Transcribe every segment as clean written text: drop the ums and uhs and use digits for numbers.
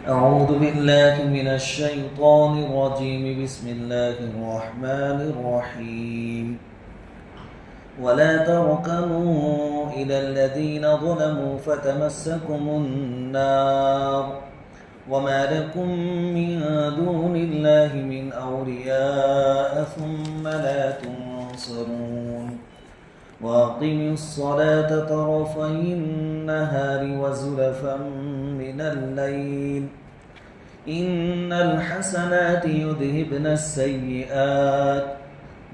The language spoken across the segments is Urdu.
أعوذ بالله من الشيطان الرجيم بسم الله الرحمن الرحيم ولا تركنوا إلى الذين ظلموا فتمسكم النار وما لكم من دون الله من أولياء ثم لا تنصرون وأقم الصلاة طرفي النهار وزلفا من الليل إن الحسنات يذهبن السيئات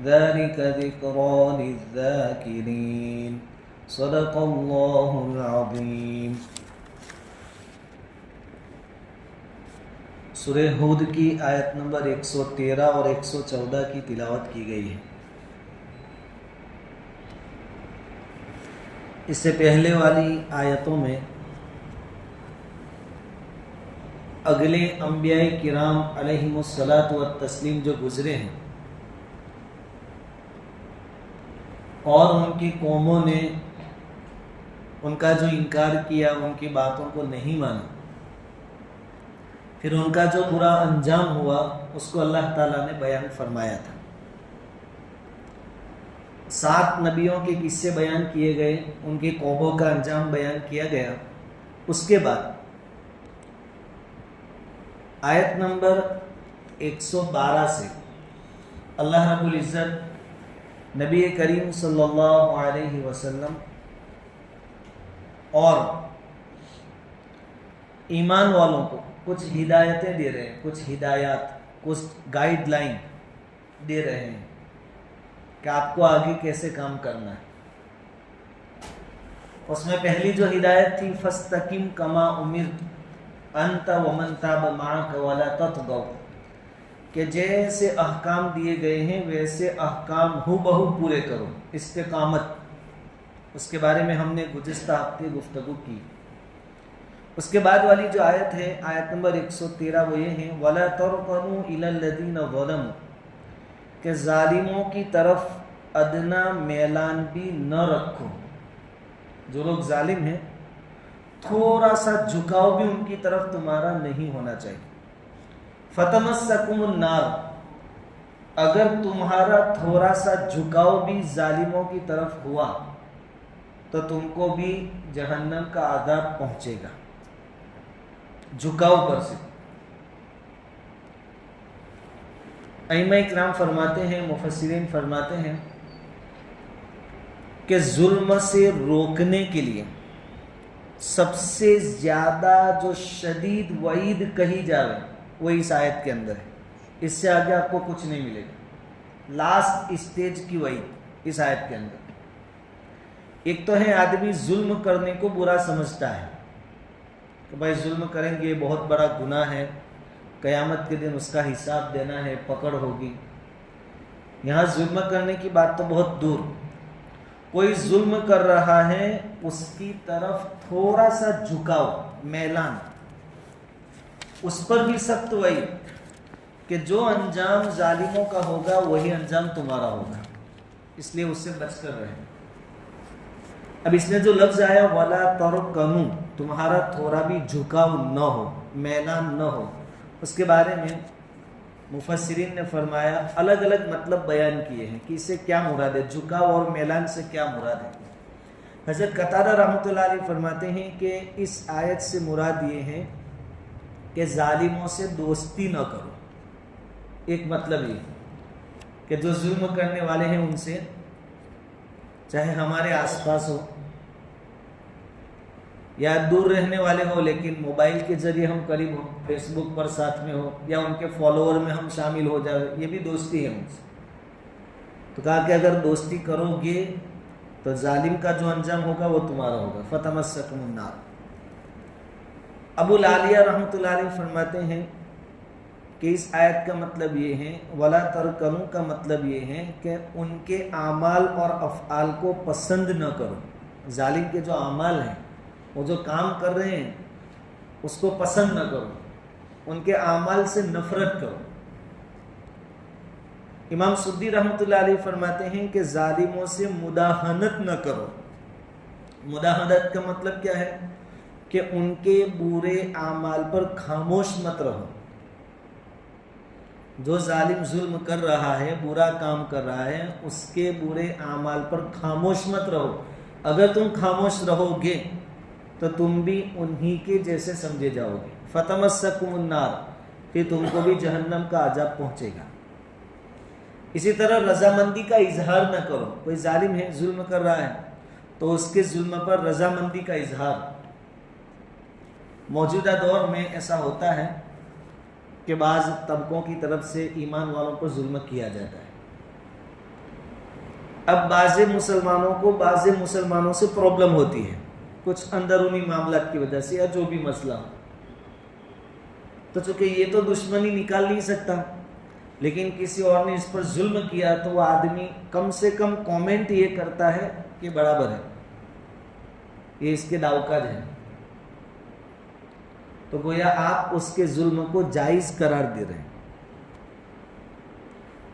ذلك ذكرى للذاكرين صدق الله العظيم. سورہ ہود کی آیت نمبر 113 اور 114 کی تلاوت کی گئی ہے. اس سے پہلے والی آیتوں میں اگلے انبیاء کرام علیہم الصلاۃ والتسلیم جو گزرے ہیں اور ان کی قوموں نے ان کا جو انکار کیا، ان کی باتوں کو نہیں مانا، پھر ان کا جو برا انجام ہوا اس کو اللہ تعالیٰ نے بیان فرمایا تھا. 7 نبیوں کے قصے بیان کیے گئے، ان کی قوموں کا انجام بیان کیا گیا. اس کے بعد آیت نمبر 112 سے اللہ رب العزت نبی کریم صلی اللہ علیہ وسلم اور ایمان والوں کو کچھ ہدایتیں دے رہے ہیں، کچھ ہدایات، کچھ گائیڈ لائن دے رہے ہیں کہ آپ کو آگے کیسے کام کرنا ہے. اس میں پہلی جو ہدایت تھی فَاسْتَقِمْ كَمَا أُمِرْتَ أَنْتَ وَمَنْ تَابَ مَعَكَ وَلَا تَطْغَوْا، کہ جیسے احکام دیے گئے ہیں ویسے احکام ہو بہو پورے کرو، استقامت. اس کے بارے میں ہم نے گزشتہ ہفتے گفتگو کی. اس کے بعد والی جو آیت ہے، آیت نمبر 113، وہ یہ ہے وَلَا تَرْكَنُوا إِلَى الَّذِينَ ظَلَمُوا، کہ ظالموں کی طرف ادنا میلان بھی نہ رکھو. جو لوگ ظالم ہیں تھوڑا سا جھکاؤ بھی ان کی طرف تمہارا نہیں ہونا چاہیے. فَتَمَسَّكُمُ النَّارُ، اگر تمہارا تھوڑا سا جھکاؤ بھی ظالموں کی طرف ہوا تو تم کو بھی جہنم کا عذاب پہنچے گا جھکاؤ پر سے. ائمہ اکرام فرماتے ہیں، مفسرین فرماتے ہیں کہ ظلم سے روکنے کے لیے سب سے زیادہ جو شدید وعید کہی جائے وہ اس آیت کے اندر ہے. اس سے آگے آپ کو کچھ نہیں ملے گا. لاسٹ اسٹیج کی وعید اس آیت کے اندر. ایک تو ہے آدمی ظلم کرنے کو برا سمجھتا ہے کہ بھائی ظلم کریں گے بہت بڑا گناہ ہے، قیامت کے دن اس کا حساب دینا ہے، پکڑ ہوگی. یہاں ظلم کرنے کی بات تو بہت دور. کوئی ظلم کر رہا ہے اس کی طرف تھوڑا سا جھکاؤ، میلان، اس پر بھی سخت وعید کہ جو انجام ظالموں کا ہوگا وہی انجام تمہارا ہوگا، اس لیے اس سے بچ کر رہیں. اب اس میں جو لفظ آیا وَلَا تَرْكَنُوا، تمہارا تھوڑا بھی جھکاؤ نہ ہو، میلان نہ ہو، اس کے بارے میں مفسرین نے فرمایا الگ الگ مطلب بیان کیے ہیں کہ اس سے کیا مراد ہے، جھکاؤ اور میلان سے کیا مراد ہے. حضرت قتادہ رحمۃ اللہ علیہ فرماتے ہیں کہ اس آیت سے مراد یہ ہے کہ ظالموں سے دوستی نہ کرو. ایک مطلب یہ کہ جو ظلم کرنے والے ہیں ان سے، چاہے ہمارے آس پاس ہو یا دور رہنے والے ہو لیکن موبائل کے ذریعے ہم قریب ہو، فیس بک پر ساتھ میں ہو یا ان کے فالوور میں ہم شامل ہو جائے، یہ بھی دوستی ہے ان سے. تو کہا کہ اگر دوستی کرو گے تو ظالم کا جو انجام ہوگا وہ تمہارا ہوگا. فَتَمَسَّكُمُ النَّارُ. ابو العالیہ رحمۃ اللہ علیہ فرماتے ہیں کہ اس آیت کا مطلب یہ ہے، وَلَا تَرْكَنُوا کا مطلب یہ ہے کہ ان کے اعمال اور افعال کو پسند نہ کرو. ظالم کے جو اعمال ہیں، وہ جو کام کر رہے ہیں اس کو پسند نہ کرو، ان کے اعمال سے نفرت کرو. امام سدی رحمۃ اللہ علیہ فرماتے ہیں کہ ظالموں سے مداہنت نہ کرو. مداہنت کا مطلب کیا ہے کہ ان کے برے اعمال پر خاموش مت رہو. جو ظالم ظلم کر رہا ہے، برا کام کر رہا ہے، اس کے برے اعمال پر خاموش مت رہو. اگر تم خاموش رہو گے تو تم بھی انہی کے جیسے سمجھے جاؤ گے. فتمسکم النار، پھر تم کو بھی جہنم کا عذاب پہنچے گا. اسی طرح رضامندی کا اظہار نہ کرو. کوئی ظالم ہے، ظلم کر رہا ہے، تو اس کے ظلم پر رضامندی کا اظہار. موجودہ دور میں ایسا ہوتا ہے کہ بعض طبقوں کی طرف سے ایمان والوں پر ظلم کیا جاتا ہے. اب بعض مسلمانوں سے پرابلم ہوتی ہے، کچھ اندرونی معاملات کی وجہ سے یا جو بھی مسئلہ ہو. تو چونکہ یہ تو دشمنی نکال نہیں سکتا، لیکن کسی اور نے اس پر ظلم کیا تو وہ آدمی کم سے کم کومنٹ یہ کرتا ہے کہ برابر ہے، یہ اس کے داؤکاج ہے. تو گویا آپ اس کے ظلم کو جائز قرار دے رہے ہیں،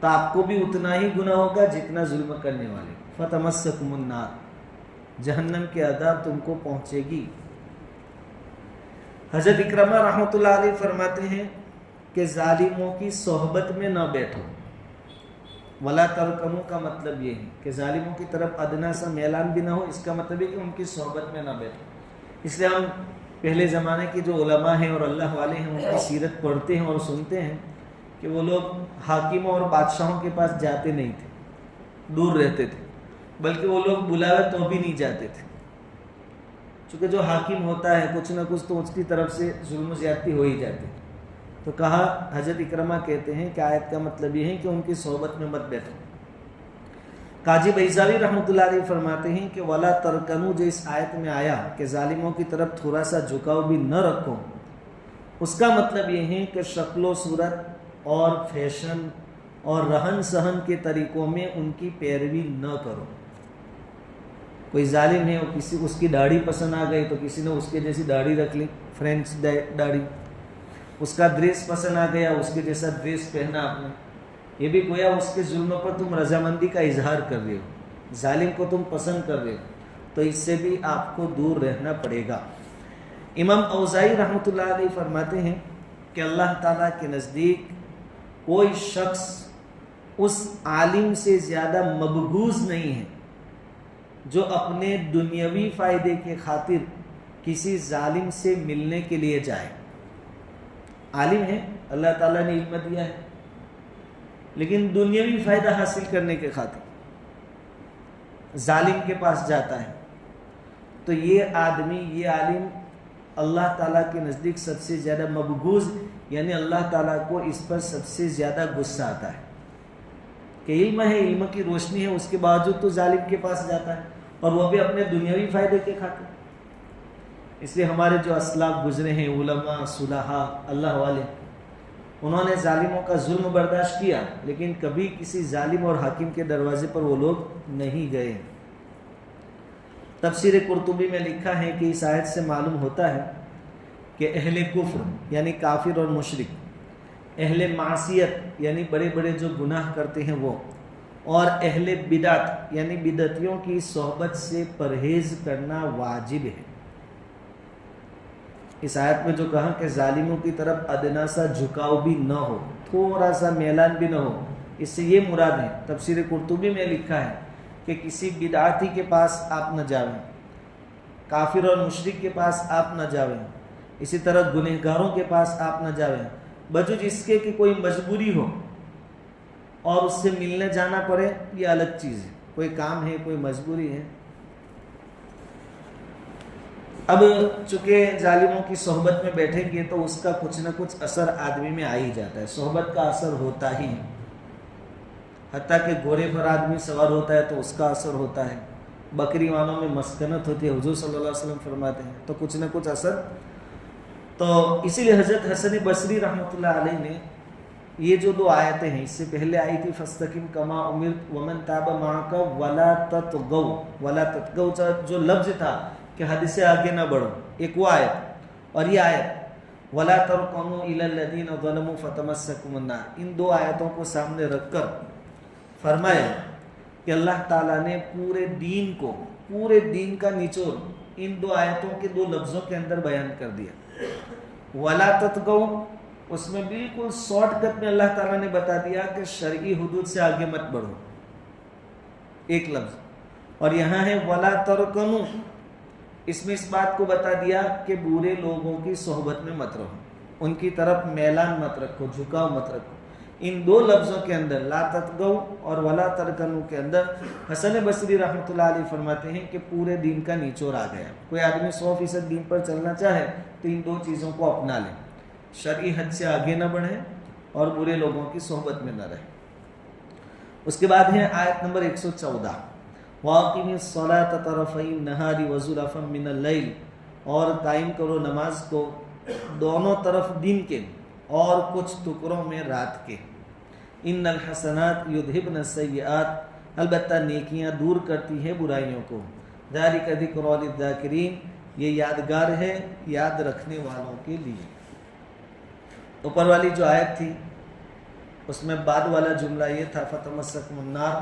تو آپ کو بھی اتنا ہی گناہ ہوگا جتنا ظلم کرنے والے. فتمسکم النار، جہنم کے عذاب تم کو پہنچے گی. حضرت اکرمہ رحمۃ اللہ علیہ فرماتے ہیں کہ ظالموں کی صحبت میں نہ بیٹھو. ولا ترکنو کا مطلب یہ ہے کہ ظالموں کی طرف ادنا سا میلان بھی نہ ہو. اس کا مطلب ہے کہ ان کی صحبت میں نہ بیٹھو. اس لیے ہم پہلے زمانے کے جو علماء ہیں اور اللہ والے ہیں، ان کی سیرت پڑھتے ہیں اور سنتے ہیں کہ وہ لوگ حاکموں اور بادشاہوں کے پاس جاتے نہیں تھے، دور رہتے تھے، بلکہ وہ لوگ بلاوے تو بھی نہیں جاتے تھے. چونکہ جو حاکم ہوتا ہے کچھ نہ کچھ تو اس کی طرف سے ظلم و زیادتی ہو ہی جاتی. تو کہا، حضرت اکرمہ کہتے ہیں کہ آیت کا مطلب یہ ہے کہ ان کی صحبت میں مت بیٹھو. قاضی بیضاوی رحمۃ اللہ علیہ فرماتے ہیں کہ ولا ترکنو جو اس آیت میں آیا کہ ظالموں کی طرف تھوڑا سا جھکاؤ بھی نہ رکھو، اس کا مطلب یہ ہے کہ شکل و صورت اور فیشن اور رہن سہن کے طریقوں میں ان کی پیروی نہ کرو. کوئی ظالم ہے، اس کی داڑھی پسند آ گئی تو کسی نے اس کے جیسی داڑھی رکھ لی، فرینچ داڑھی. اس کا ڈریس پسند آ گیا، اس کے جیسا ڈریس پہنا آپ نے. یہ بھی گویا اس کے ظلم پر تم رضامندی کا اظہار کر رہے ہو، ظالم کو تم پسند کر رہے ہو. تو اس سے بھی آپ کو دور رہنا پڑے گا. امام اوزائی رحمۃ اللہ علیہ فرماتے ہیں کہ اللہ تعالیٰ کے نزدیک کوئی شخص اس عالم سے زیادہ مبغوض نہیں ہے جو اپنے دنیاوی فائدے کے خاطر کسی ظالم سے ملنے کے لیے جائے. عالم ہے، اللہ تعالیٰ نے علم دیا ہے، لیکن دنیاوی فائدہ حاصل کرنے کے خاطر ظالم کے پاس جاتا ہے، تو یہ آدمی، یہ عالم اللہ تعالیٰ کے نزدیک سب سے زیادہ مبغوض، یعنی اللہ تعالیٰ کو اس پر سب سے زیادہ غصہ آتا ہے کہ علم ہے، علم کی روشنی ہے، اس کے باوجود تو ظالم کے پاس جاتا ہے، اور وہ بھی اپنے دنیاوی فائدے کے خاطر. اس لیے ہمارے جو اسلاف گزرے ہیں، علماء، صلحاء، اللہ والے، انہوں نے ظالموں کا ظلم برداشت کیا، لیکن کبھی کسی ظالم اور حاکم کے دروازے پر وہ لوگ نہیں گئے. تفسیر قرطبی میں لکھا ہے کہ اس آیت سے معلوم ہوتا ہے کہ اہل کفر یعنی کافر اور مشرک، اہل معصیت یعنی بڑے بڑے جو گناہ کرتے ہیں وہ، اور اہل بدعت یعنی بدعتیوں کی صحبت سے پرہیز کرنا واجب ہے. اس آیت میں جو کہا کہ ظالموں کی طرف ادنا سا جھکاؤ بھی نہ ہو، تھوڑا سا میلان بھی نہ ہو، اس سے یہ مراد ہے. تفسیر قرطبی میں لکھا ہے کہ کسی بدعاتی کے پاس آپ نہ جاویں، کافر اور مشرک کے پاس آپ نہ جاویں، اسی طرح گنہگاروں کے پاس آپ نہ جاویں، بجو جس کے کہ کوئی مجبوری ہو اور اس سے ملنے جانا پڑے، یہ الگ چیز ہے. کوئی کام ہے، کوئی مجبوری ہے. اب چونکہ ظالموں کی صحبت میں بیٹھیں گے تو اس کا کچھ نہ کچھ اثر آدمی میں آ ہی جاتا ہے، صحبت کا اثر ہوتا ہی، حتیٰ کہ گھوڑے پر آدمی سوار ہوتا ہے تو اس کا اثر ہوتا ہے، بکری والوں میں مسکنت ہوتی ہے، حضور صلی اللہ علیہ وسلم فرماتے ہیں، تو کچھ نہ کچھ اثر. تو اسی لیے حضرت حسن بصری رحمۃ اللہ علیہ نے یہ جو دو آیتیں ہیں، اس سے پہلے آئی تھی فاستقم کما امرت ومن تاب معک ولا تطغوا، ولا تطغوا جو لفظ تھا کہ حد سے آگے نہ بڑھو، ایک وہ آیت، اور یہ آیت ولا ترکنوا الی الذین ظلموا فتمسکم النار، ان دو آیتوں کو سامنے رکھ کر فرمایا کہ اللہ تعالیٰ نے پورے دین کا نچوڑ ان دو آیتوں کے دو لفظوں کے اندر بیان کر دیا. ولا تطغوا اس میں بالکل شارٹ کٹ میں اللہ تعالیٰ نے بتا دیا کہ شرعی حدود سے آگے مت بڑھو، ایک لفظ. اور یہاں ہے ولا ترکنوا، اس میں اس بات کو بتا دیا کہ برے لوگوں کی صحبت میں مت رہو، ان کی طرف میلان مت رکھو، جھکاؤ مت رکھو. ان دو لفظوں کے اندر لا تطغوا اور ولا ترکنوا کے اندر حسن بصری رحمۃ اللہ علیہ فرماتے ہیں کہ پورے دین کا نچوڑ آ گیا. کوئی آدمی 100% دین پر چلنا چاہے تو ان دو چیزوں کو اپنا لے، شرعی حد سے آگے نہ بڑھے اور برے لوگوں کی صحبت میں نہ رہے. اس کے بعد ہے آیت نمبر 114 وَأَقِمِ الصَّلَاةَ طَرَفَيِ النَّهَارِ وَزُلَفًا مِّنَ اللَّيْلِ، اور قائم کرو نماز کو دونوں طرف دن کے اور کچھ ٹکڑوں میں رات کے. ان الحسنات یذہبن السیئات، البتہ نیکیاں دور کرتی ہے برائیوں کو. ذالک ذکری للذاکرین، یہ یادگار ہے یاد رکھنے والوں کے لیے. اوپر والی جو آیت تھی اس میں بعد والا جملہ یہ تھا فتمسکم النار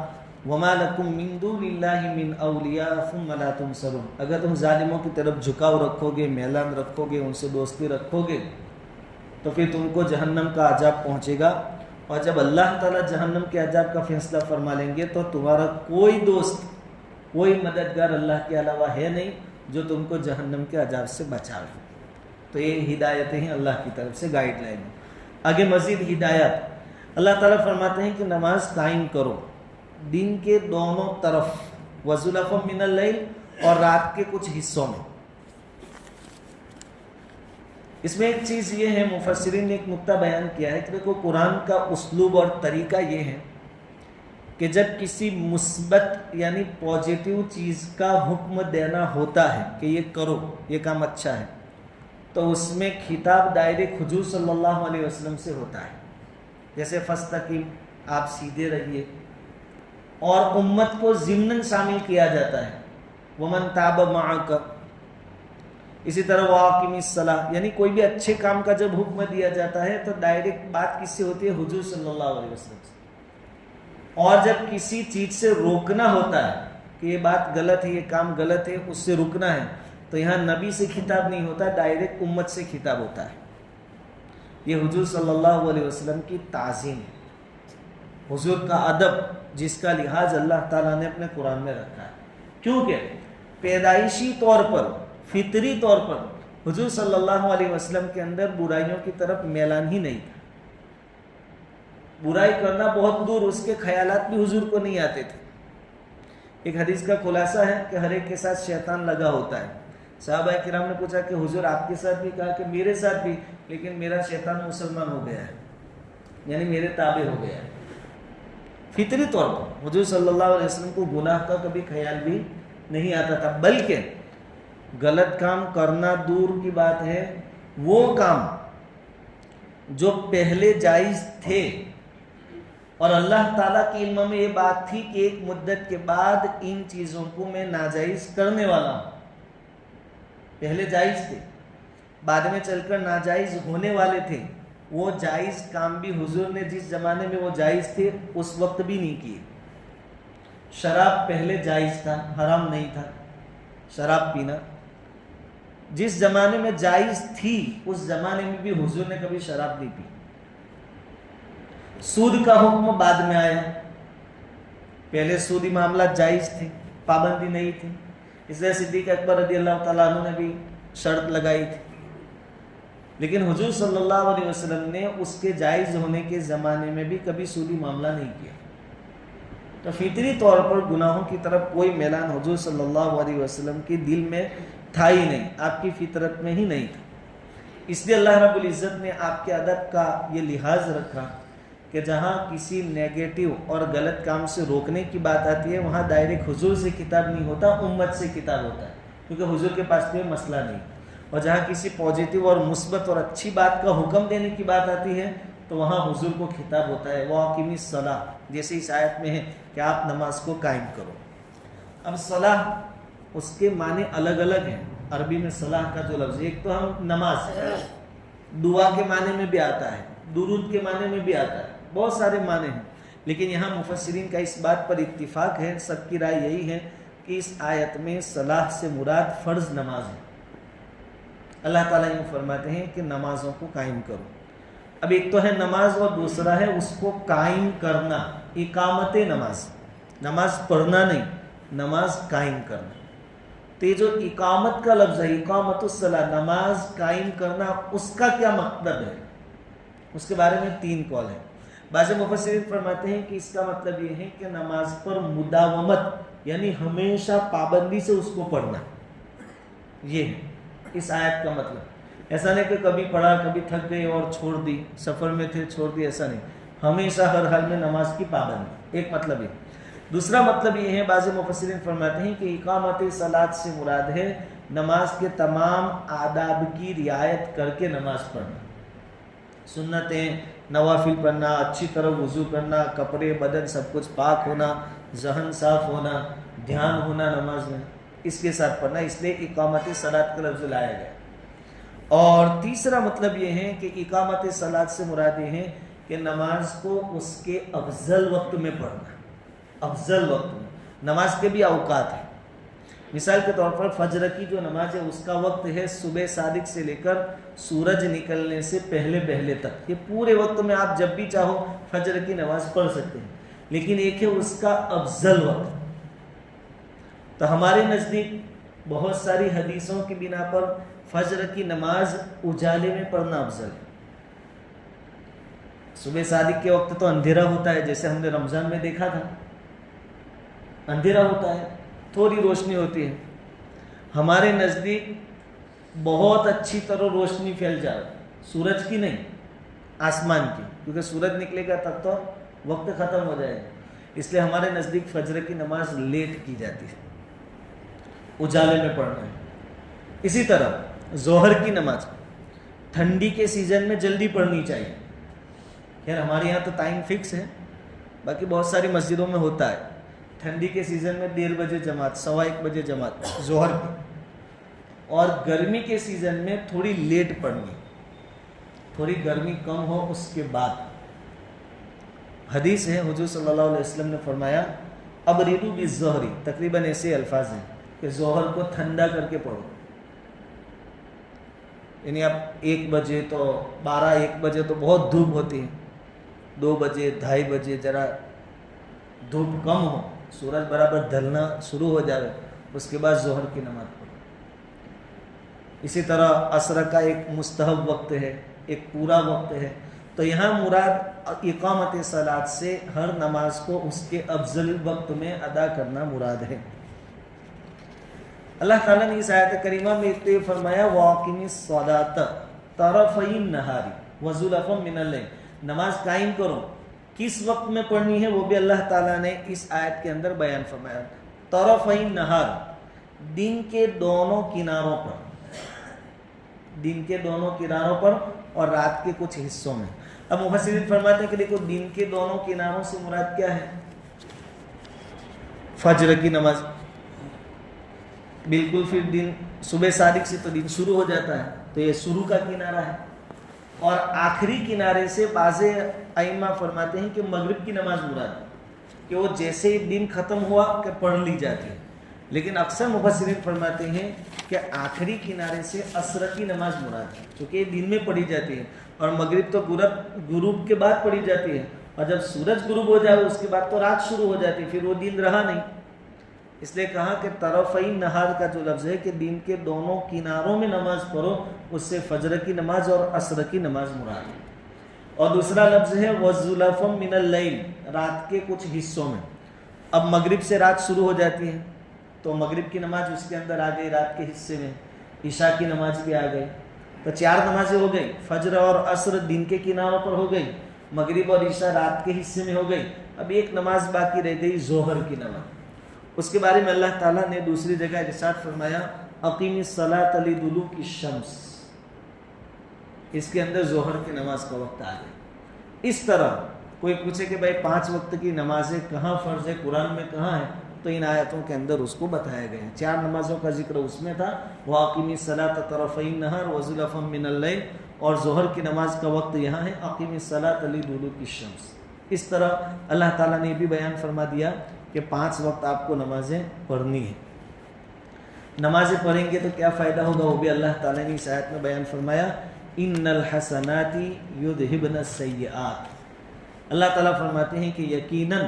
وما لکم من دون اللہ من اولیاء ثم لا تنصرون. اگر تم ظالموں کی طرف جھکاؤ رکھو گے، میلان رکھو گے، ان سے دوستی رکھو گے تو پھر تم کو جہنم کا عذاب پہنچے گا. اور جب اللہ تعالیٰ جہنم کے عذاب کا فیصلہ فرما لیں گے تو تمہارا کوئی دوست، کوئی مددگار اللہ کے علاوہ ہے نہیں جو تم کو جہنم کے عذاب سے بچاوے. تو یہ ہدایتیں ہیں اللہ کی طرف سے، گائیڈ لائن. آگے مزید ہدایت اللہ تعالیٰ فرماتے ہیں کہ نماز قائم کرو دن کے دونوں طرف، وَزُلَفًا مِّنَ اللَّيْلِ، اور رات کے کچھ حصوں میں. اس میں ایک چیز یہ ہے، مفسرین نے ایک نقطہ بیان کیا ہے کہ دیکھو قرآن کا اسلوب اور طریقہ یہ ہے کہ جب کسی مثبت یعنی پازیٹیو چیز کا حکم دینا ہوتا ہے کہ یہ کرو، یہ کام اچھا ہے، تو اس میں خطاب ڈائریکٹ حضور صلی اللہ علیہ وسلم سے ہوتا ہے. جیسے فاستقیم، آپ سیدھے رہیے، اور امت کو ضمناً شامل کیا جاتا ہے ومن تاب معک. اسی طرح واقم الصلاۃ، یعنی کوئی بھی اچھے کام کا جب حکم دیا جاتا ہے تو ڈائریکٹ بات کس سے ہوتی ہے؟ حضور صلی اللہ علیہ وسلم سے. اور جب کسی چیز سے روکنا ہوتا ہے کہ یہ بات غلط ہے، یہ کام غلط ہے، اس سے رکنا ہے، تو یہاں نبی سے خطاب نہیں ہوتا، ڈائریکٹ امت سے خطاب ہوتا ہے. یہ حضور صلی اللہ علیہ وسلم کی تعظیم ہے، حضور کا ادب، جس کا لحاظ اللہ تعالیٰ نے اپنے قرآن میں رکھا ہے. کیونکہ پیدائشی طور پر، فطری طور پر حضور صلی اللہ علیہ وسلم کے اندر برائیوں کی طرف میلان ہی نہیں تھا. برائی کرنا بہت دور، اس کے خیالات بھی حضور کو نہیں آتے تھے. ایک حدیث کا خلاصہ ہے کہ ہر ایک کے ساتھ شیطان لگا ہوتا ہے. صحابہ کرام نے پوچھا کہ حضور آپ کے ساتھ بھی؟ کہا کہ میرے ساتھ بھی، لیکن میرا شیطان مسلمان ہو گیا ہے، یعنی میرے تابع ہو گیا ہے. فطری طور پر حضور صلی اللہ علیہ وسلم کو گناہ کا کبھی خیال بھی نہیں آتا تھا، بلکہ غلط کام کرنا دور کی بات ہے، وہ کام جو پہلے جائز تھے اور اللہ تعالیٰ کے علم میں یہ بات تھی کہ ایک مدت کے بعد ان چیزوں کو میں ناجائز کرنے والا ہوں. پہلے جائز تھے، بعد میں چل کر ناجائز ہونے والے تھے، وہ جائز کام بھی حضور نے جس زمانے میں وہ جائز تھے اس وقت بھی نہیں کیے. شراب پہلے جائز تھا، حرام نہیں تھا شراب پینا. جس زمانے میں جائز تھی اس زمانے میں بھی حضور نے کبھی شراب نہیں پی. سود کا حکم بعد میں آیا، پہلے سودی معاملات جائز تھے، پابندی نہیں تھی. اس لیے صدیق اکبر رضی اللہ تعالیٰ عنہ نے بھی شرط لگائی تھی. لیکن حضور صلی اللہ علیہ وسلم نے اس کے جائز ہونے کے زمانے میں بھی کبھی سودی معاملہ نہیں کیا. تو فطری طور پر گناہوں کی طرف کوئی میلان حضور صلی اللہ علیہ وسلم کے دل میں تھا ہی نہیں، آپ کی فطرت میں ہی نہیں تھا. اس لیے اللہ رب العزت نے آپ کے ادب کا یہ لحاظ رکھا کہ جہاں کسی نیگیٹو اور غلط کام سے روکنے کی بات آتی ہے وہاں ڈائریکٹ حضور سے خطاب نہیں ہوتا، امت سے خطاب ہوتا ہے، کیونکہ حضور کے پاس کوئی مسئلہ نہیں. اور جہاں کسی پازیٹیو اور مثبت اور اچھی بات کا حکم دینے کی بات آتی ہے تو وہاں حضور کو خطاب ہوتا ہے. وَأَقِمِ الصَّلَاةَ، جیسے اس آیت میں ہے کہ آپ نماز کو قائم کرو. اب صلاح، اس کے معنی الگ الگ ہیں. عربی میں صلاح کا جو لفظ ہے، ایک تو ہم نماز، دعا کے معنی میں بھی آتا ہے، درود کے معنی میں بھی آتا ہے، بہت سارے معنی ہیں. لیکن یہاں مفسرین کا اس بات پر اتفاق ہے، سب کی رائے یہی ہے کہ اس آیت میں صلاح سے مراد فرض نماز ہے. اللہ تعالیٰ یوں فرماتے ہیں کہ نمازوں کو قائم کرو. اب ایک تو ہے نماز اور دوسرا ہے اس کو قائم کرنا. اقامت نماز، نماز پڑھنا نہیں، نماز قائم کرنا. تو یہ جو اقامت کا لفظ ہے، اقامت الصلاۃ، نماز قائم کرنا، اس کا کیا مطلب ہے؟ اس کے بارے میں 3 قول ہیں. بعض مفسرین فرماتے ہیں کہ اس کا مطلب یہ ہے کہ نماز پر مداومت، یعنی ہمیشہ پابندی سے اس کو پڑھنا. یہ ہے اس آیت کا مطلب. ایسا نہیں کہ کبھی پڑھا کبھی تھک گئی اور چھوڑ دی، سفر میں تھے چھوڑ دی، ایسا نہیں. ہمیشہ ہر حال میں نماز کی پابندی، ایک مطلب یہ. دوسرا مطلب یہ ہے، بعض مفسرین فرماتے ہیں کہ اقامت صلاۃ سے مراد ہے نماز کے تمام آداب کی رعایت کر کے نماز پڑھنا. سنتیں، نوافل پڑھنا، اچھی طرح وضو کرنا، کپڑے بدن سب کچھ پاک ہونا، ذہن صاف ہونا، دھیان ہونا نماز میں، اس کے ساتھ پڑھنا. اس لیے اقامت صلاۃ کا لفظ لایا گیا. اور تیسرا مطلب یہ ہے کہ اقامت صلاۃ سے مراد یہ ہے کہ نماز کو اس کے افضل وقت میں پڑھنا. افضل وقت میں نماز کے بھی اوقات ہیں. مثال کے طور پر فجر کی جو نماز ہے اس کا وقت ہے صبح صادق سے لے کر سورج نکلنے سے پہلے تک. یہ پورے وقت میں آپ جب بھی چاہو فجر کی نماز پڑھ سکتے ہیں. لیکن ایک ہے اس کا افضل وقت. تو ہمارے نزدیک بہت ساری حدیثوں کی بنا پر فجر کی نماز اجالے میں پڑھنا افضل ہے. صبح صادق کے وقت تو اندھیرا ہوتا ہے، جیسے ہم نے رمضان میں دیکھا تھا، اندھیرا ہوتا ہے، تھوڑی روشنی ہوتی ہے. ہمارے نزدیک بہت اچھی طرح روشنی پھیل جائے، سورج کی نہیں، آسمان کی، کیونکہ سورج نکلے گا تب تو وقت ختم ہو جائے گا. اس لیے ہمارے نزدیک فجر کی نماز لیٹ کی جاتی ہے، اجالے میں پڑھنا ہے. اسی طرح ظہر کی نماز ٹھنڈی کے سیزن میں جلدی پڑھنی چاہیے. خیر ہمارے یہاں تو ٹائم فکس ہے، باقی بہت ساری مسجدوں میں ہوتا ہے ٹھنڈی کے سیزن میں 1:30 بجے جماعت، 1:15 بجے جماعت ظہر کی. اور گرمی کے سیزن میں تھوڑی لیٹ پڑھنی، تھوڑی گرمی کم ہو اس کے بعد. حدیث ہے حضور صلی اللہ علیہ وسلم نے فرمایا ابریدو بالظہر، تقریباً ایسے الفاظ ہیں کہ ظہر کو ٹھنڈا کر کے پڑھو. یعنی اب 1 بجے تو 12-1 بجے تو بہت دھوپ ہوتی ہے، 2 بجے 2:30 بجے ذرا دھوپ کم ہو، سورج برابر ڈھلنا شروع ہو جائے، اس کے بعد ظہر کی نماز پڑھو. اسی طرح عصر کا ایک مستحب وقت ہے، ایک پورا وقت ہے. تو یہاں مراد اقامت صلاۃ سے ہر نماز کو اس کے افضل وقت میں ادا کرنا مراد ہے. اللہ تعالیٰ نے اس آیت کریمہ میں اتنے فرمایا وَاقِمِ الصَّلَاةَ طَرَفَيِ النَّهَارِ وَزُلَفًا مِنَ اللَّيْلِ، نماز قائم کرو. کس وقت میں پڑھنی ہے وہ بھی اللہ تعالیٰ نے اس آیت کے اندر بیان فرمایا. طرفَيِ النَّهَارِ، دن کے دونوں کناروں پر، دن کے دونوں کناروں پر اور رات کے کچھ حصوں میں. اب مفسرین فرماتے ہیں کہ دیکھو دن کے دونوں کناروں سے مراد کیا ہے؟ فجر کی نماز. بالکل پھر دن صبح صادق سے تو دن شروع ہو جاتا ہے، تو یہ شروع کا کنارہ ہے. اور آخری کنارے سے بعض ائمہ فرماتے ہیں کہ مغرب کی نماز مراد ہے، کہ وہ جیسے ہی دن ختم ہوا کہ پڑھ لی جاتی ہے. لیکن اکثر مفسرین فرماتے ہیں کہ آخری کنارے سے عصر کی نماز مراد ہے، کیونکہ یہ دن میں پڑھی جاتی ہے، اور مغرب تو غروب کے بعد پڑھی جاتی ہے، اور جب سورج غروب ہو جائے اس کے بعد تو رات شروع ہو جاتی ہے، پھر وہ دن رہا نہیں. اس لیے کہا کہ طرفی نہار کا جو لفظ ہے کہ دن کے دونوں کناروں میں نماز پڑھو، اس سے فجر کی نماز اور عصر کی نماز مراد ہے. اور دوسرا لفظ ہے وَزُلَفًا مِنَ اللَّيْلِ، رات کے کچھ حصوں میں. اب مغرب سے رات شروع ہو جاتی ہے تو مغرب کی نماز اس کے اندر آ گئی، رات کے حصے میں. عشاء کی نماز بھی آ گئی، تو 4 نمازیں ہو گئی. فجر اور عصر دن کے کناروں پر ہو گئی، مغرب اور عشاء رات کے حصے میں ہو گئی. اب ایک نماز باقی رہ گئی، ظہر کی نماز. اس کے بارے میں اللہ تعالیٰ نے دوسری جگہ ارشاد فرمایا اقیم الصلاۃ لدلوک الشمس، اس کے اندر ظہر کی نماز کا وقت آ گیا. اس طرح کوئی پوچھے کہ بھائی 5 وقت کی نمازیں کہاں فرض ہے، قرآن میں کہاں ہے، تو ان آیتوں کے اندر اس کو بتایا گیا. 4 نمازوں کا ذکر اس میں تھا، وَاقِمِ الصَّلَاةَ طَرَفَيِ النَّهَارِ وَزُلَفًا مِنَ اللَّيْلِ، اور ظہر کی نماز کا وقت یہاں ہے اقیم الصلاۃ لدلوک الشمس. اس طرح اللہ تعالیٰ نے بھی بیان فرما دیا کہ 5 وقت آپ کو نمازیں پڑھنی ہیں. نمازیں پڑھیں گے تو کیا فائدہ ہوگا وہ بھی اللہ تعالیٰ نے اس آیت میں بیان فرمایا. ان الحسنات یذہبن السیئات. اللہ تعالیٰ فرماتے ہیں کہ یقیناً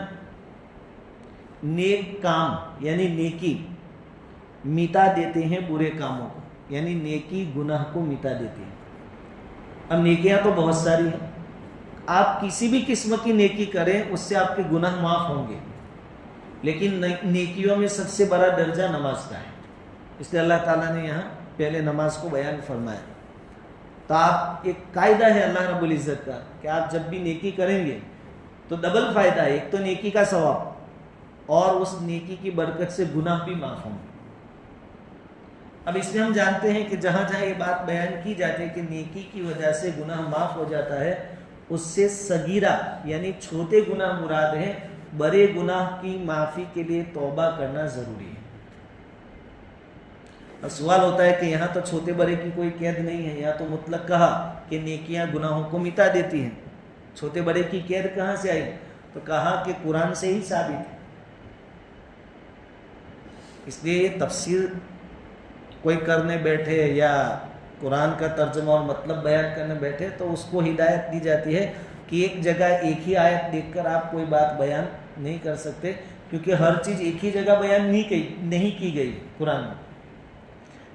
نیک کام یعنی نیکی مٹا دیتے ہیں برے کاموں کو, یعنی نیکی گناہ کو مٹا دیتی ہے. اب نیکیاں تو بہت ساری ہیں, آپ کسی بھی قسم کی نیکی کریں اس سے آپ کے گناہ معاف ہوں گے, لیکن نیکیوں میں سب سے بڑا درجہ نماز کا ہے. اس لیے اللہ تعالیٰ نے یہاں پہلے نماز کو بیان فرمایا. تو آپ ایک قاعدہ ہے اللہ رب العزت کا کہ آپ جب بھی نیکی کریں گے تو ڈبل فائدہ ہے, ایک تو نیکی کا ثواب اور اس نیکی کی برکت سے گناہ بھی معاف ہوں گے. اب اس میں ہم جانتے ہیں کہ جہاں جہاں یہ بات بیان کی جاتی ہے کہ نیکی کی وجہ سے گناہ معاف ہو جاتا ہے, اس سے صغیرہ یعنی چھوٹے گناہ مراد ہیں. بڑے گناہ کی معافی کے لیے توبہ کرنا ضروری ہے. اب سوال ہوتا ہے کہ یہاں تو چھوٹے بڑے کی کوئی قید نہیں ہے, یہاں تو مطلق کہا کہ نیکیاں گناہوں کو مٹا دیتی ہیں, چھوٹے بڑے کی قید کہاں سے آئی؟ تو کہا کہ قرآن سے ہی ثابت ہے. اس لیے یہ تفسیر کوئی کرنے بیٹھے یا قرآن کا ترجمہ اور مطلب بیان کرنے بیٹھے تو اس کو ہدایت دی جاتی ہے کہ ایک جگہ ایک ہی آیت دیکھ کر آپ کوئی بات بیان نہیں کر سکتے, کیونکہ ہر چیز ایک ہی جگہ بیان نہیں کی گئی قرآن میں.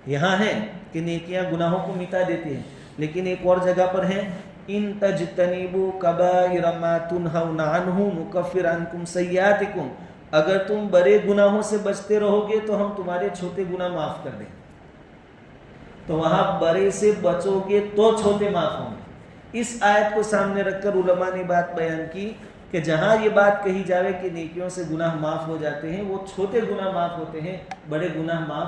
یہاں ہے کہ نیکیاں گناہوں کو مٹا دیتی ہیں, لیکن ایک اور جگہ پر ہے ان تجتنبوا کبائر ما تنہون عنہ نکفر عنکم سیئاتکم. اگر تم بڑے گناہوں سے بچتے رہو گے تو ہم تمہارے چھوٹے گناہ معاف کر دیں. تو وہاں بڑے سے بچو گے تو چھوٹے معاف ہوں گے. اس آیت کو سامنے رکھ کر علماء نے بات بیان کی کہ جہاں یہ بات کہی جاوے کہ نیکیوں سے گناہ معاف ہو جاتے ہیں, وہ چھوٹے گناہ معاف ہوتے ہیں, بڑے گناہ معاف.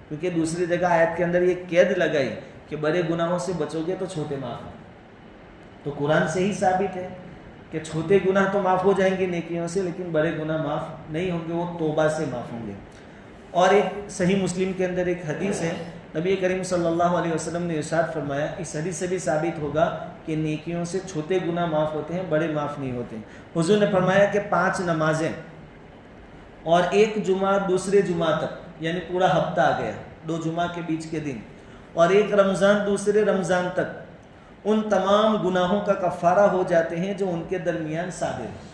کیونکہ دوسری جگہ آیت کے اندر یہ قید لگائی کہ بڑے گناہوں سے بچو گے تو چھوٹے معاف ہوں. تو قرآن سے ہی ثابت ہے کہ چھوٹے گناہ تو معاف ہو جائیں گے نیکیوں سے, لیکن بڑے گناہ معاف نہیں ہوں گے, وہ توبہ سے معاف ہوں گے. اور ایک صحیح مسلم کے اندر ایک حدیث ہے, نبی کریم صلی اللہ علیہ وسلم نے ارشاد فرمایا, اس حدیث سے بھی ثابت ہوگا کہ نیکیوں سے چھوٹے گناہ معاف ہوتے ہیں, بڑے معاف نہیں ہوتے. حضور نے فرمایا کہ 5 نمازیں اور ایک جمعہ دوسرے جمعہ تک, یعنی پورا ہفتہ آ گیا, 2 جمعہ کے بیچ کے دن, اور ایک رمضان دوسرے رمضان تک, ان تمام گناہوں کا کفارہ ہو جاتے ہیں جو ان کے درمیان صادر ہیں.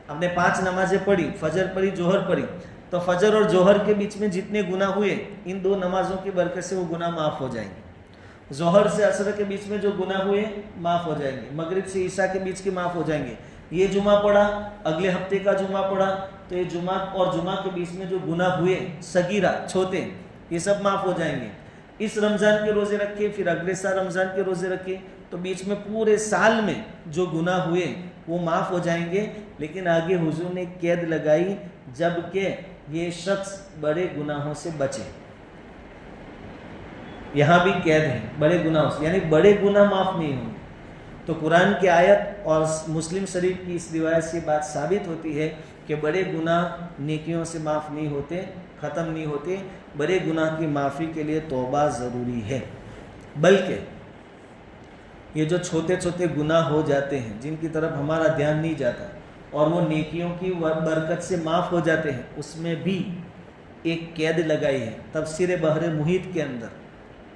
ہم نے 5 نمازیں پڑھی, فجر پڑھی, جوہر پڑھی, تو فجر اور جوہر کے بیچ میں جتنے گناہ ہوئے ان 2 نمازوں کی برکت سے وہ گناہ معاف ہو جائیں گے. ظہر سے عصر کے بیچ میں جو گناہ ہوئے معاف ہو جائیں گے, مغرب سے عشاء کے بیچ کے معاف ہو جائیں گے. یہ جمعہ پڑھا, اگلے ہفتے کا جمعہ پڑھا, تو یہ جمعہ اور جمعہ کے بیچ میں جو گناہ ہوئے صغیرہ چھوٹے, یہ سب معاف ہو جائیں گے. اس رمضان کے روزے رکھے, پھر اگلے سال رمضان کے روزے رکھے, تو بیچ میں پورے سال میں جو گناہ ہوئے وہ معاف ہو جائیں گے. لیکن آگے حضور نے قید لگائی, جبکہ یہ شخص بڑے گناہوں سے بچے. یہاں بھی قید ہے بڑے گناہوں سے, یعنی بڑے گناہ معاف نہیں ہوں گے. تو قرآن کی آیت اور مسلم شریف کی اس روایت سے بات ثابت ہوتی ہے کہ بڑے گناہ نیکیوں سے معاف نہیں ہوتے, ختم نہیں ہوتے. بڑے گناہ کی معافی کے لیے توبہ ضروری ہے. بلکہ یہ جو چھوٹے چھوٹے گناہ ہو جاتے ہیں جن کی طرف ہمارا دھیان نہیں جاتا اور وہ نیکیوں کی برکت سے معاف ہو جاتے ہیں, اس میں بھی ایک قید لگائی ہے. تفسیر بحر محیط کے اندر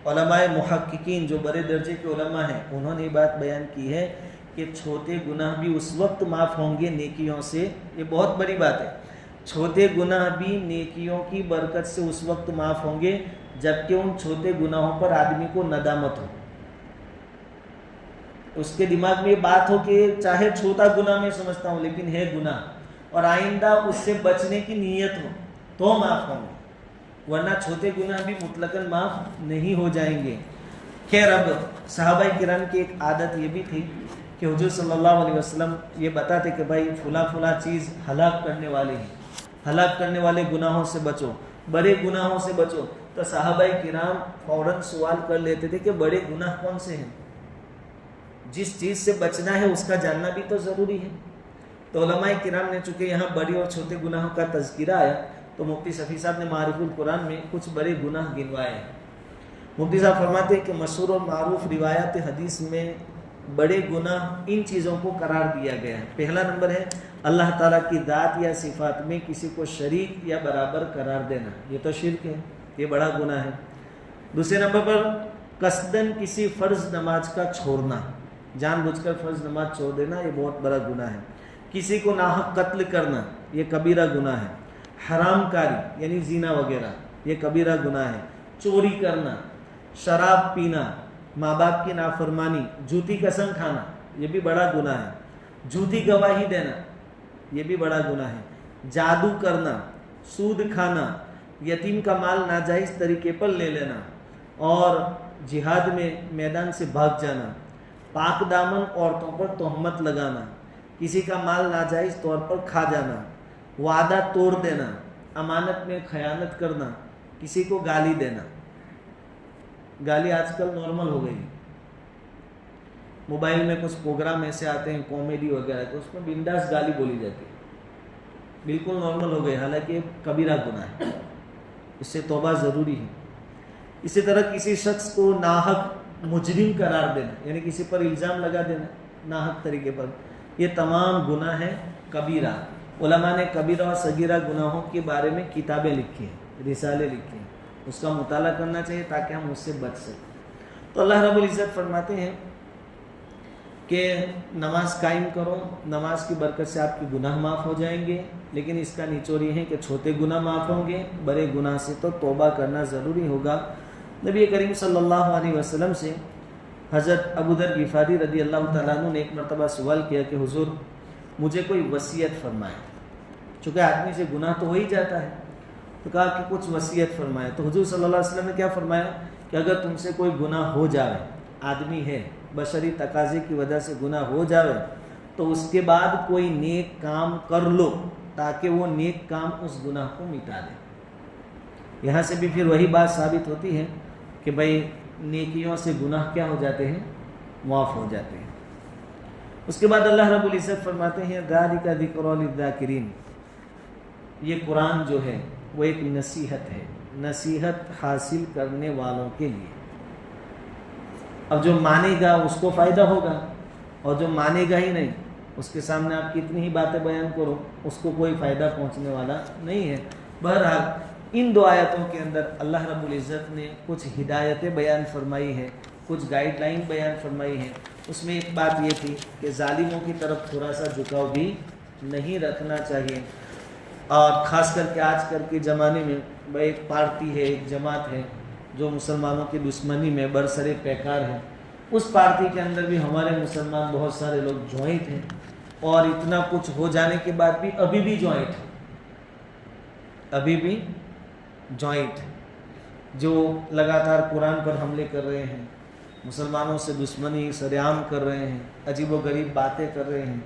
علماء محققین جو بڑے درجے کے علماء ہیں, انہوں نے بات بیان کی ہے کہ چھوٹے گناہ بھی اس وقت معاف ہوں گے نیکیوں سے. یہ بہت بڑی بات ہے. چھوٹے گناہ بھی نیکیوں کی برکت سے اس وقت معاف ہوں گے جبکہ ان چھوٹے گناہوں پر آدمی کو ندامت ہو, اس کے دماغ میں یہ بات ہو کہ چاہے چھوٹا گناہ میں سمجھتا ہوں لیکن ہے گناہ, اور آئندہ اس سے بچنے کی نیت ہو تو معاف ہوں گے, ورنہ چھوٹے گناہ بھی مطلقاً معاف نہیں ہو جائیں گے. خیر, اب صحابہ کرام کی ایک عادت یہ بھی تھی کہ حضور صلی اللہ علیہ وسلم یہ بتاتے کہ بھائی فلاں چیز ہلاک کرنے والی ہے, ہلاک کرنے والے گناہوں سے بچو, بڑے گناہوں سے بچو. تو صحابہ کرام فوراً سوال کر لیتے تھے کہ بڑے گناہ کون سے ہیں, جس چیز سے بچنا ہے اس کا جاننا بھی تو ضروری ہے. تو علماء کرام نے چونکہ یہاں بڑے اور چھوٹے گناہوں کا تذکرہ آیا تو مفتی شفیع صاحب نے معارف القرآن میں کچھ بڑے گناہ گنوائے ہیں. مفتی صاحب فرماتے ہیں کہ مشہور اور معروف روایات حدیث میں بڑے گناہ ان چیزوں کو قرار دیا گیا ہے. پہلا نمبر ہے اللہ تعالیٰ کی ذات یا صفات میں کسی کو شریک یا برابر قرار دینا، یہ تو شرک ہے، یہ بڑا گناہ ہے. دوسرے نمبر پر قصداً کسی فرض نماز کا چھوڑنا، جان بوجھ کر فرض نماز چھوڑ دینا، یہ بہت بڑا گناہ ہے. کسی کو ناحق قتل کرنا، یہ کبیرہ گناہ ہے. حرام کاری یعنی زنا وغیرہ، یہ کبیرہ گناہ ہے. چوری کرنا، شراب پینا، ماں باپ کی نافرمانی، جھوٹی قسم کھانا، یہ بھی بڑا گناہ ہے. جھوٹی گواہی دینا، یہ بھی بڑا گناہ ہے. جادو کرنا، سود کھانا، یتیم کا مال ناجائز طریقے پر لے لینا، اور جہاد میں میدان سے بھاگ جانا، پاک دامن عورتوں پر تہمت لگانا، کسی کا مال ناجائز طور پر کھا جانا، وعدہ توڑ دینا، امانت میں خیانت کرنا، کسی کو گالی دینا. گالی آج کل نارمل ہو گئی. موبائل میں کچھ پروگرام ایسے آتے ہیں کامیڈی وغیرہ تو اس میں بنداس گالی بولی جاتی ہے، بالکل نارمل ہو گئی، حالانکہ کبیرہ گناہ ہے، اس سے توبہ ضروری ہے. اسی طرح کسی شخص کو ناحق مجرم قرار دینا، یعنی کسی پر الزام لگا دینا ناحق طریقے پر، یہ تمام گناہ ہیں کبیرہ. علماء نے کبیرہ اور صغیرہ گناہوں کے بارے میں کتابیں لکھی ہیں، رسالے لکھے ہیں، اس کا مطالعہ کرنا چاہیے تاکہ ہم اس سے بچ سکیں. تو اللہ رب العزت فرماتے ہیں کہ نماز قائم کرو، نماز کی برکت سے آپ کے گناہ معاف ہو جائیں گے، لیکن اس کا نچوڑ یہ ہے کہ چھوٹے گناہ معاف ہوں گے، بڑے گناہ سے تو توبہ کرنا ضروری ہوگا. نبی کریم صلی اللہ علیہ وسلم سے حضرت ابو ذر غفاری رضی اللہ تعالیٰ عنہ نے ایک مرتبہ سوال کیا کہ حضور مجھے کوئی وصیت فرمائے، چونکہ آدمی سے گناہ تو ہو ہی جاتا ہے، تو کہا کہ کچھ وصیت فرمائے. تو حضور صلی اللہ علیہ وسلم نے کیا فرمایا کہ اگر تم سے کوئی گناہ ہو جائے، آدمی ہے بشری تقاضے کی وجہ سے گناہ ہو جائے، تو اس کے بعد کوئی نیک کام کر لو تاکہ وہ نیک کام اس گناہ کو مٹا دے. یہاں سے بھی پھر وہی بات ثابت ہوتی ہے کہ بھائی نیکیوں سے گناہ کیا ہو جاتے ہیں، معاف ہو جاتے ہیں. اس کے بعد اللہ رب العزت فرماتے ہیں ذالک ذکر للذاکرین، یہ قرآن جو ہے وہ ایک نصیحت ہے، نصیحت حاصل کرنے والوں کے لیے. اب جو مانے گا اس کو فائدہ ہوگا، اور جو مانے گا ہی نہیں اس کے سامنے آپ کتنی ہی باتیں بیان کرو اس کو کوئی فائدہ پہنچنے والا نہیں ہے. بہرحال ان دو آیتوں کے اندر اللہ رب العزت نے کچھ ہدایتیں بیان فرمائی ہیں، کچھ گائیڈ لائن بیان فرمائی ہیں. اس میں ایک بات یہ تھی کہ ظالموں کی طرف تھوڑا سا جھکاؤ بھی نہیں رکھنا چاہیے، اور خاص کر کے آج کل کے زمانے میں بھائی ایک پارٹی ہے، ایک جماعت ہے جو مسلمانوں کی دشمنی میں برسر پیکار ہے. اس پارٹی کے اندر بھی ہمارے مسلمان بہت سارے لوگ جوائنٹ ہیں، اور اتنا کچھ ہو جانے کے بعد بھی ابھی بھی جوائنٹ ہے، ابھی بھی جوائنٹ، جو لگاتار قرآن پر حملے کر رہے ہیں، مسلمانوں سے دشمنی سرعام کر رہے ہیں، عجیب و غریب باتیں کر رہے ہیں.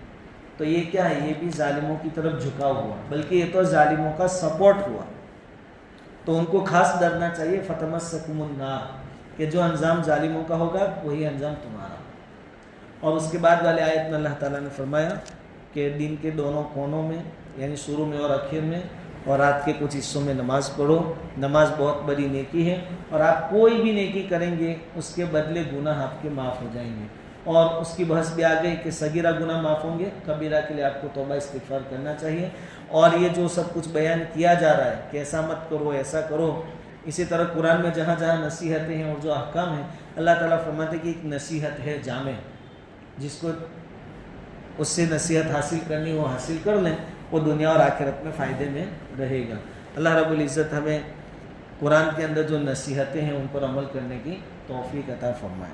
تو یہ کیا ہے؟ یہ بھی ظالموں کی طرف جھکاؤ ہوا، بلکہ یہ تو ظالموں کا سپورٹ ہوا. تو ان کو خاص ڈرنا چاہیے فتمسکم النار، کہ جو انجام ظالموں کا ہوگا وہی انجام تمہارا. اور اس کے بعد والے آیت میں اللہ تعالیٰ نے فرمایا کہ دن کے دونوں کونوں میں، یعنی شروع میں اور آخر میں اور رات کے کچھ حصوں میں نماز پڑھو. نماز بہت بڑی نیکی ہے، اور آپ کوئی بھی نیکی کریں گے اس کے بدلے گناہ آپ کے معاف ہو جائیں گے. اور اس کی بحث بھی آ گئی کہ صغیرہ گناہ معاف ہوں گے، کبیرہ کے لیے آپ کو توبہ استغفار کرنا چاہیے. اور یہ جو سب کچھ بیان کیا جا رہا ہے کہ ایسا مت کرو، ایسا کرو، اسی طرح قرآن میں جہاں جہاں نصیحتیں ہیں اور جو احکام ہیں، اللہ تعالیٰ فرماتے ہیں کہ ایک نصیحت ہے جامع، جس کو اس سے نصیحت حاصل کرنی وہ حاصل کر لیں، وہ دنیا اور آخرت میں فائدے میں رہے گا. اللہ رب العزت ہمیں قرآن کے اندر جو نصیحتیں ہیں ان پر عمل کرنے کی توفیق عطا فرمائے.